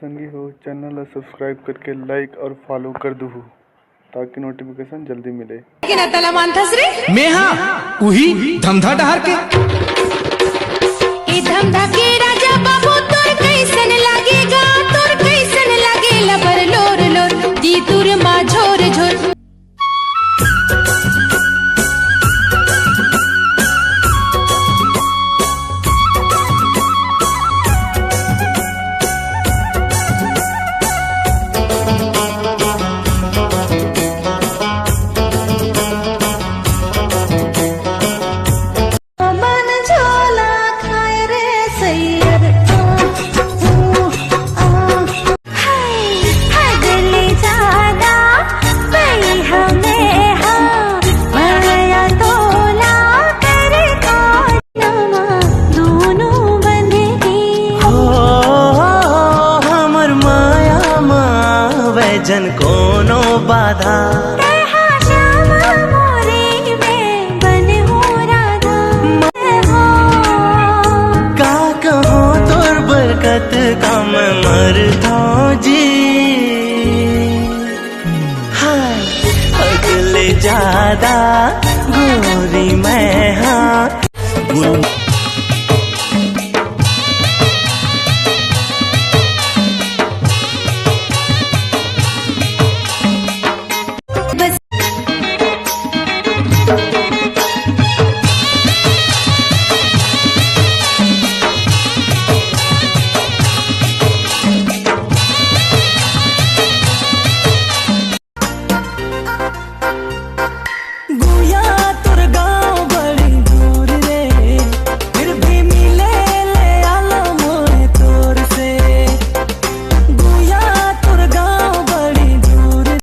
संगी हो चैनल ला सब्सक्राइब करके लाइक और फॉलो कर दू ताकि नोटिफिकेशन जल्दी मिले। तला मानथस रे मेहा उही धमधा डहार के ए धमधा के राजा बाबू तोर कैसन लागेगा, तोर कैसन लागे लबर लोर लोर दी तुर मा झोर झोर। जन कोनो बाधा का कहो तोर बरकत का मैं मरता जी। हाय अगले ज्यादा